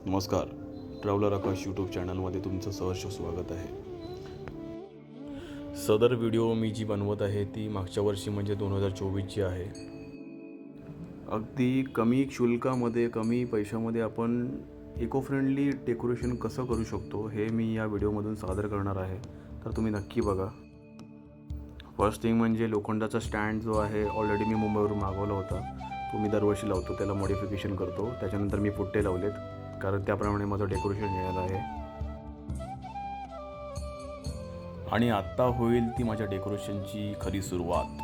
नमस्कार. ट्रॅव्हलर आकाश यूट्यूब चॅनलमध्ये तुमचं सहर्ष स्वागत आहे. सदर व्हिडिओ मी जी बनवत आहे ती मागच्या वर्षी म्हणजे 2024ची आहे. अगदी कमी शुल्कामध्ये कमी पैशामध्ये आपण इको फ्रेंडली डेकोरेशन कसं करू शकतो हे मी या व्हिडिओमधून सादर करणार आहे. तर तुम्ही नक्की बघा. फर्स्ट थिंग म्हणजे लोखंडाचा स्टँड जो आहे ऑलरेडी मी मुंबईवरून मागवला होता. तो मी दरवर्षी लावतो, त्याला मॉडिफिकेशन करतो. त्याच्यानंतर मी पुट्टे लावलेत कारण त्याप्रमाणे माझं डेकोरेशन येणार आहे. आणि आत्ता होईल ती माझ्या डेकोरेशनची खरी सुरुवात.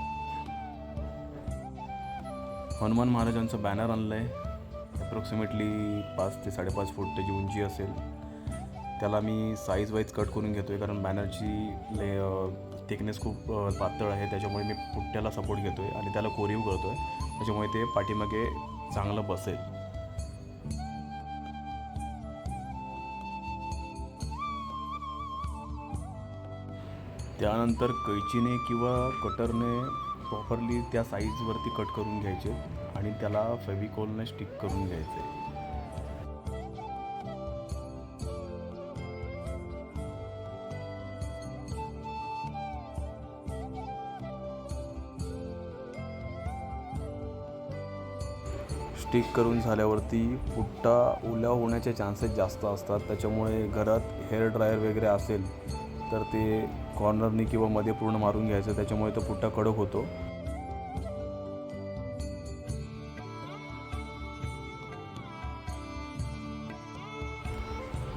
हनुमान महाराजांचं बॅनर आणलं आहे. अप्रॉक्सिमेटली 5 ते 5.5 फूट त्याची उंची असेल. त्याला मी साईज वाईज कट करून घेतो आहे कारण बॅनरची थिकनेस खूप पातळ आहे. त्याच्यामुळे मी पुट्ट्याला सपोर्ट घेतो आहे आणि त्याला कोरीव करतो आहे. त्याच्यामुळे ते पाठीमागे चांगलं बसेल. त्यानंतर कैचीने किंवा कटरने प्रॉपरली त्या साईजवरती कट करून घ्यायचे आणि त्याला फेविकॉलने स्टिक करून घ्यायचे. स्टिक करून झाल्यावरती पुट्टा ओला होण्याचे चान्सेस जास्त असतात. त्याच्यामुळे घरात हेअर ड्रायर वगैरे असेल तर ते कॉर्नरनी किंवा मध्ये पूर्ण मारून घ्यायचं. त्याच्यामुळे तो पुट्टा कडक होतो.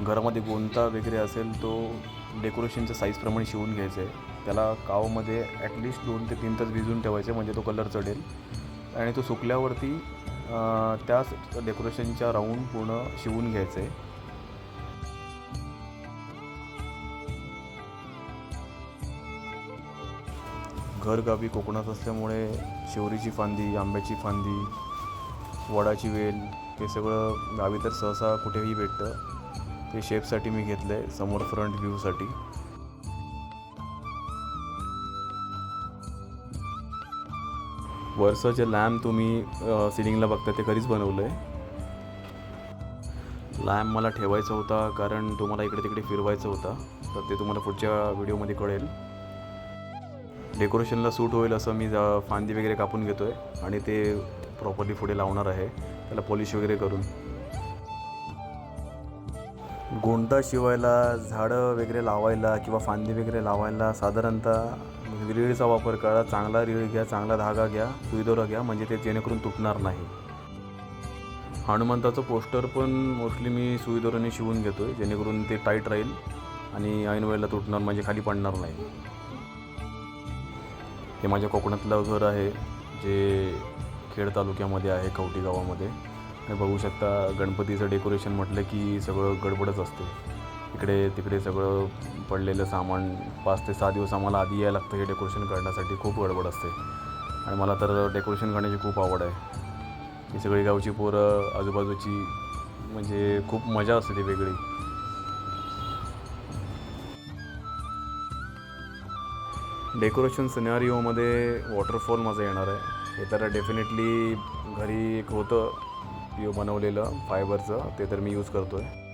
घरामध्ये गोंता वगैरे असेल तो डेकोरेशनच्या साईजप्रमाणे शिवून घ्यायचं आहे. त्याला कावमध्ये ॲटलिस्ट 2 ते 3 तास भिजून ठेवायचे म्हणजे तो कलर चढेल आणि तो सुकल्यावरती त्याच डेकोरेशनच्या राऊंड पूर्ण शिवून घ्यायचं आहे. घरगावी कोकणात असल्यामुळे शिवरीची फांदी, आंब्याची फांदी, वडाची वेल हे सगळं गावी तर सहसा कुठेही भेटतं. ते शेपसाठी मी घेतलं आहे, समोर फ्रंट व्ह्यूसाठी. वरचं जे लॅम्प तुम्ही सिलिंगला बघता ते कधीच बनवलं आहे. लॅम्प मला ठेवायचा होता कारण तो मला इकडे तिकडे फिरवायचा होता. तर ते तुम्हाला पुढच्या व्हिडिओमध्ये कळेल. डेकोरेशनला सूट होईल असं मी फांदी वगैरे कापून घेतो आहे आणि ते प्रॉपरली पुढे लावणार आहे त्याला पॉलिश वगैरे करून. गोंडा शिवायला, झाडं वगैरे लावायला किंवा फांदी वगैरे लावायला साधारणतः रीळचा वापर करा. चांगला रीळ घ्या, चांगला धागा घ्या, सुईदोरा घ्या म्हणजे ते जेणेकरून तुटणार नाही. हनुमंताचं पोस्टर पण मोस्टली मी सुईदोराने शिवून घेतो आहे जेणेकरून ते टाईट राहील आणि ऐन वेळेला तुटणार म्हणजे खाली पडणार नाही. हे माझ्या कोकणातलं घर आहे जे खेड तालुक्यामध्ये आहे, कवठी गावामध्ये. हे बघू शकता. गणपतीचं डेकोरेशन म्हटलं की सगळं गडबडच असते. इकडे तिकडे सगळं पडलेलं सामान 5 ते 6 दिवस आम्हाला आधी यायला लागतं हे डेकोरेशन करण्यासाठी. खूप गडबड असते आणि मला तर डेकोरेशन करण्याची खूप आवड आहे. ही सगळी गावची पोरं आजूबाजूची म्हणजे खूप मजा असते ती वेगळी. डेकोरेशन सिनारिओमध्ये वॉटरफॉल माझं येणार आहे. हे तर डेफिनेटली घरी एक होतं बनवलेलं फायबरचं, ते तर मी यूज करतो आहे.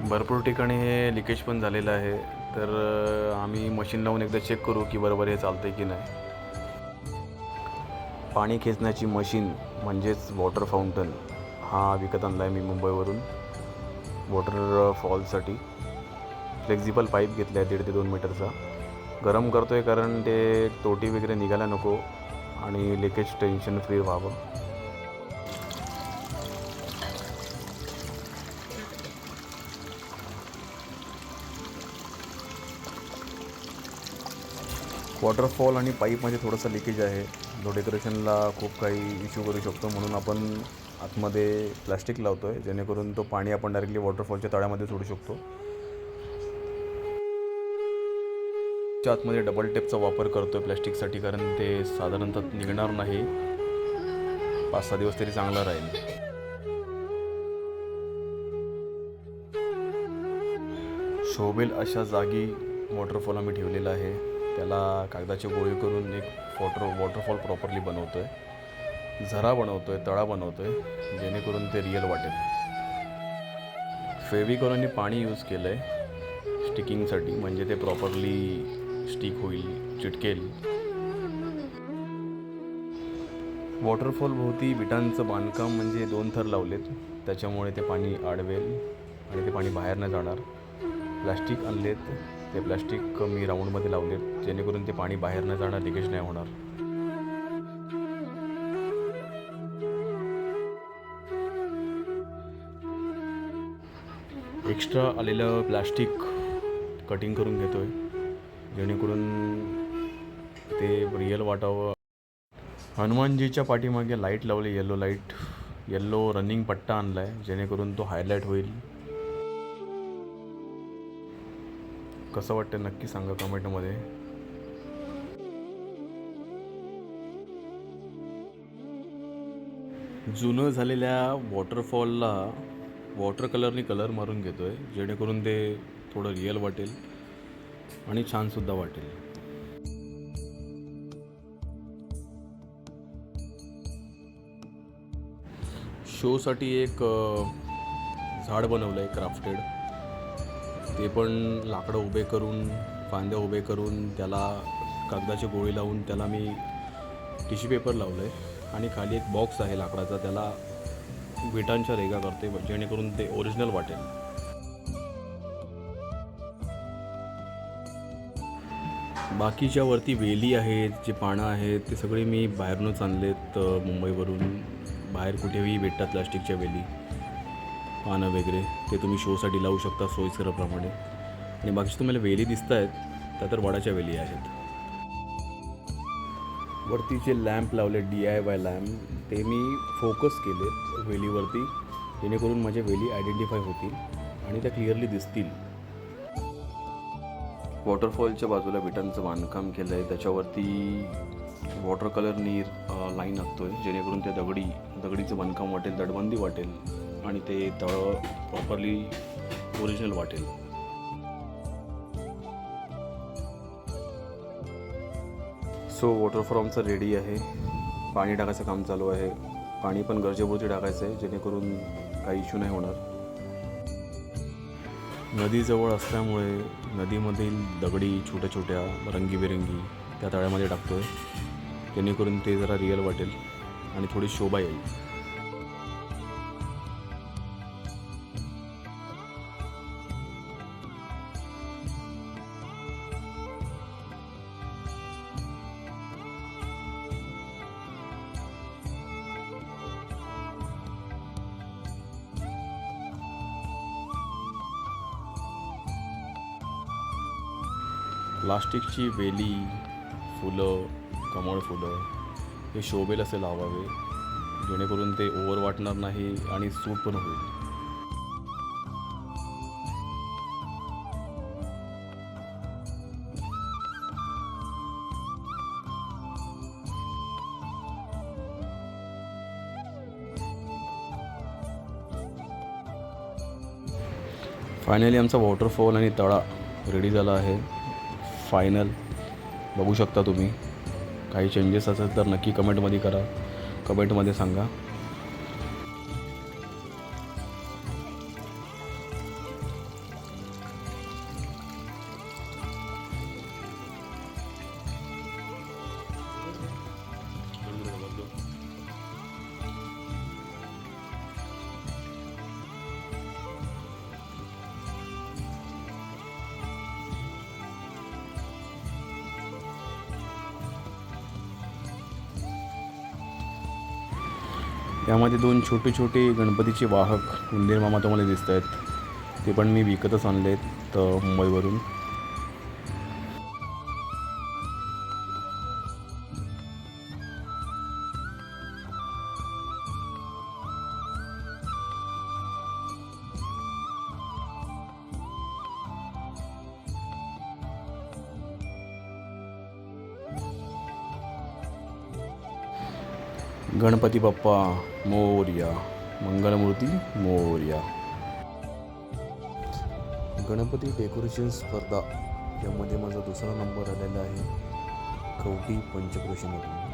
भरपूर ठिकाणी हे लिकेज पण झालेलं आहे. तर आम्ही मशीन लावून एकदा चेक करू की बरोबर हे चालतं आहे की नाही. पाणी खेचण्याची मशीन म्हणजेच वॉटर फाउंटन हा विकत आणला आहे मी मुंबईवरून वॉटरफॉलसाठी. फ्लेक्झिबल पाईप घेतला आहे 1.5 ते 2 मीटरचा. गरम करतो आहे कारण ते तोटी वगैरे निघायला नको आणि लिकेज टेन्शन फ्री व्हावं. वॉटरफॉल आणि पाईपमध्ये थोडंसं लिकेज आहे जो डेकोरेशनला खूप काही इश्यू करू शकतो. म्हणून आपण आतमध्ये प्लॅस्टिक लावतो आहे जेणेकरून तो पाणी आपण डायरेक्टली वॉटरफॉलच्या तळ्यामध्ये सोडू शकतो. आतमध्ये डबल टेपचा वापर करतो आहे प्लॅस्टिकसाठी कारण ते साधारणतः निघणार नाही. 5-6 दिवस तरी चांगलं राहील. शोभेल अशा जागी वॉटरफॉल आम्ही ठेवलेला आहे. त्याला कागदाची गोळी करून एक वॉटरफॉल प्रॉपरली बनवतो आहे. झरा बनवतो आहे, तळा बनवतो आहे जेणेकरून ते रिअल वाटेल. फेविकॉलने पाणी यूज केलं आहे स्टिकिंगसाठी, म्हणजे ते प्रॉपरली स्टिक होईल, चिटकेल. वॉटरफॉल भोवती विटांचं बांधकाम म्हणजे 2 थर लावलेत, त्याच्यामुळे ते पाणी अडवेल आणि ते पाणी बाहेर नाही जाणार. प्लास्टिक आणलेत, ते प्लास्टिक मी राऊंडमध्ये लावलेत जेणेकरून ते पाणी बाहेर नाही जाणार, लिकेज नाही होणार. एक्स्ट्रा आलेलं प्लास्टिक कटिंग करून घेतो आहे जेणेकरून ते रिअल वाटावं. हनुमानजीच्या पाठीमागे लाईट लावली, येलो लाईट, येल्लो रनिंग पट्टा आणला आहे जेणेकरून तो हायलाईट होईल. कसं वाटतं नक्की सांगा कमेंटमध्ये. जुनं झालेल्या वॉटरफॉलला वॉटर कलरनी कलर मारून घेतो आहे जेणेकरून ते थोडं रिअल वाटेल आणि छानसुद्धा वाटेल. शोसाठी एक झाड बनवलं आहे क्राफ्टेड, ते पण लाकडं उभे करून, फांद्या उभे करून, त्याला कागदाची गोळी लावून त्याला मी टिश्यू पेपर लावलं आहे आणि खाली एक बॉक्स आहे लाकडाचा, त्याला विटांच्या रेगा करते जेणेकरून ते ओरिजिनल वाटेल. बाकीच्या वरती वेली आहेत, जे पानं आहेत ते सगळे मी बाहेरूनच आणलेत मुंबईवरून. बाहेर कुठेही भेटतात प्लास्टिकच्या वेली, पानं वगैरे, ते तुम्ही शोसाठी लावू शकता सोयीस्करप्रमाणे. आणि बाकीच्या तुम्हाला वेली दिसत आहेत त्या तर वडाच्या वेली आहेत. वरती जे लॅम्प लावले DIY लॅम्प, ते मी फोकस केले वेलीवरती जेणेकरून माझ्या वेली आयडेंटिफाय होतील आणि त्या क्लिअरली दिसतील. वॉटरफॉलच्या बाजूला विटांचं बांधकाम केलं आहे, त्याच्यावरती वॉटर कलरनी लाईन आखतो आहे जेणेकरून ते दगडीचं बांधकाम वाटेल, तटबंदी वाटेल आणि ते तळं प्रॉपरली ओरिजिनल वाटेल. सो वॉटरफॉल आमचं रेडी आहे. पाणी टाकायचं काम चालू आहे. पाणी पण गरजेपुरती टाकायचं आहे जेणेकरून काही इश्यू नाही होणार. नदीजवळ असल्यामुळे नदीमधील दगडी छोट्या छोट्या रंगीबेरंगी त्या तळ्यामध्ये टाकतो आहे जेणेकरून ते जरा रिअल वाटेल आणि थोडी शोभा येईल. प्लास्टिकची वेली, फुलं, कमळ फुलं हे शोभेल असे लावावे जेणेकरून ते ओव्हर वाटणार नाही आणि सूट पण होईल. फायनली आमचा वॉटरफॉल आणि तळा रेडी झाला आहे. फायनल बघू शकता तुम्ही. काही चेंजेस असेल तर नक्की कमेंटमध्ये करा, कमेंटमध्ये सांगा. यामध्ये 2 छोटे छोटे गणपतीचे वाहक उंदीर मामा तुम्हाला दिसत आहेत, ते पण मी विकतच आणले आहेत मुंबईवरून. गणपती बाप्पा मोरया, मंगलमूर्ती मोरया. गणपती डेकोरेशन स्पर्धा यामध्ये माझा 2रा नंबर आलेला आहे कवठी पंचक्रोशीमधून.